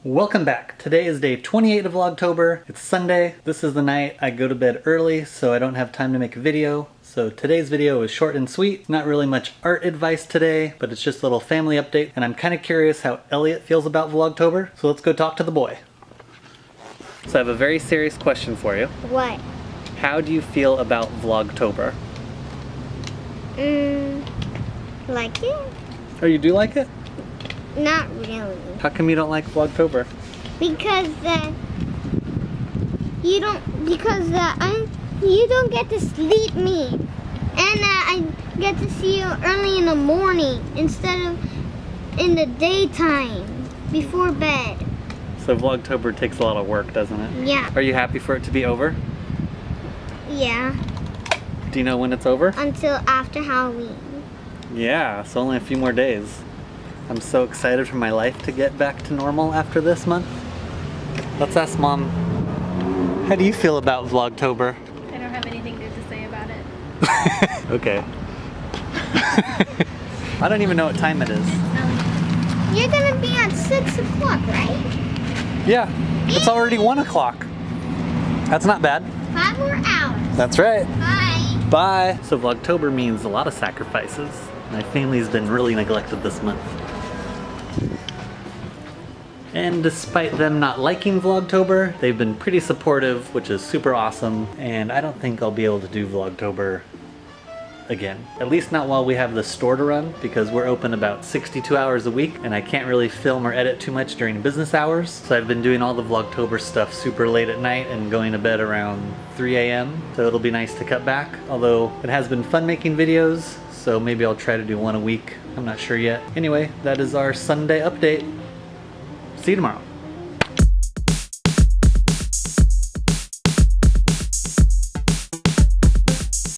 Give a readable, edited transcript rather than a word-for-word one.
Welcome back. Today is day 28 of Vlogtober. It's Sunday. This is the night I go to bed early, so I don't have time to make a video. So today's video is short and sweet. Not really much art advice today, but it's just a little family update. And I'm kind of curious how Elliot feels about Vlogtober, so let's go talk to the boy. So I have a very serious question for you. What? How do you feel about Vlogtober? Like it? Oh, you do like it? Not really. How come you don't like Vlogtober? Because you don't get to sleep me, and I get to see you early in the morning instead of in the daytime before bed. So Vlogtober takes a lot of work, doesn't it? Yeah. Are you happy for it to be over? Yeah. Do you know when it's over? Until after Halloween. Yeah, so only a few more days. I'm so excited for my life to get back to normal after this month. Let's ask Mom, how do you feel about Vlogtober? I don't have anything good to say about it. Okay. I don't even know what time it is. You're gonna be at 6 o'clock, right? Yeah, it's already 1 o'clock. That's not bad. 5 more hours. That's right. Bye. Bye. So Vlogtober means a lot of sacrifices. My family's been really neglected this month. And despite them not liking Vlogtober, they've been pretty supportive, which is super awesome. And I don't think I'll be able to do Vlogtober again. At least not while we have the store to run, because we're open about 62 hours a week and I can't really film or edit too much during business hours. So I've been doing all the Vlogtober stuff super late at night and going to bed around 3 a.m. So it'll be nice to cut back. Although it has been fun making videos, so maybe I'll try to do one a week. I'm not sure yet. Anyway, that is our Sunday update. See you tomorrow.